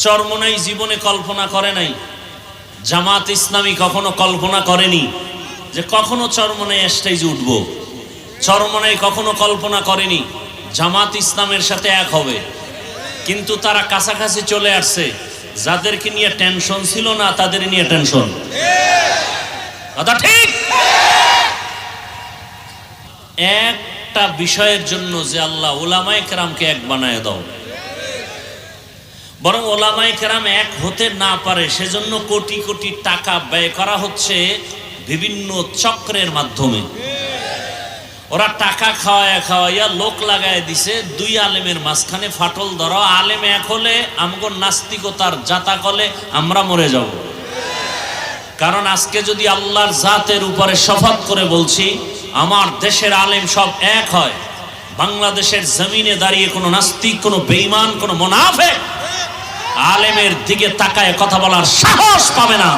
চরমোনাই জীবনে কল্পনা করে নাই, জামাত ইসলামী কখনো কল্পনা করেনি যে কখনো চরমোনাই স্টেজে উঠবো। চরমোনাই কখনো কল্পনা করেনি জামাত ইসলামের সাথে এক হবে। কিন্তু তারা কাছাকাছি চলে আসছে। যাদেরকে নিয়ে টেনশন ছিল না তাদের নিয়ে টেনশন। কথা ঠিক। একটা বিষয়ের জন্য যে আল্লাহ উলামায়ে কেরামকে এক বানায় দাও, বরং উলামায়ে কেরাম এক হতে না পারে সেজন্য কোটি কোটি টাকা ব্যয় করা হচ্ছে বিভিন্ন চক্রের মাধ্যমে। ওরা টাকা খাওয়াইয়া লোক লাগায় দিছে, দুই আলেমের মাঝখানে ফাটল ধরা। আলেম এক হলে আমগো নাস্তিকতার জাতা কলে আমরা মরে যাব। কারণ আজকে যদি আল্লাহর জাতের উপরে শপথ করে বলছি আমার দেশের আলেম সব এক হয়, বাংলাদেশের জমিনে দাঁড়িয়ে কোনো নাস্তিক, কোনো বেঈমান, কোনো মুনাফিক আলেমের দিকে তাকায় কথা বলার সাহস পাবে না।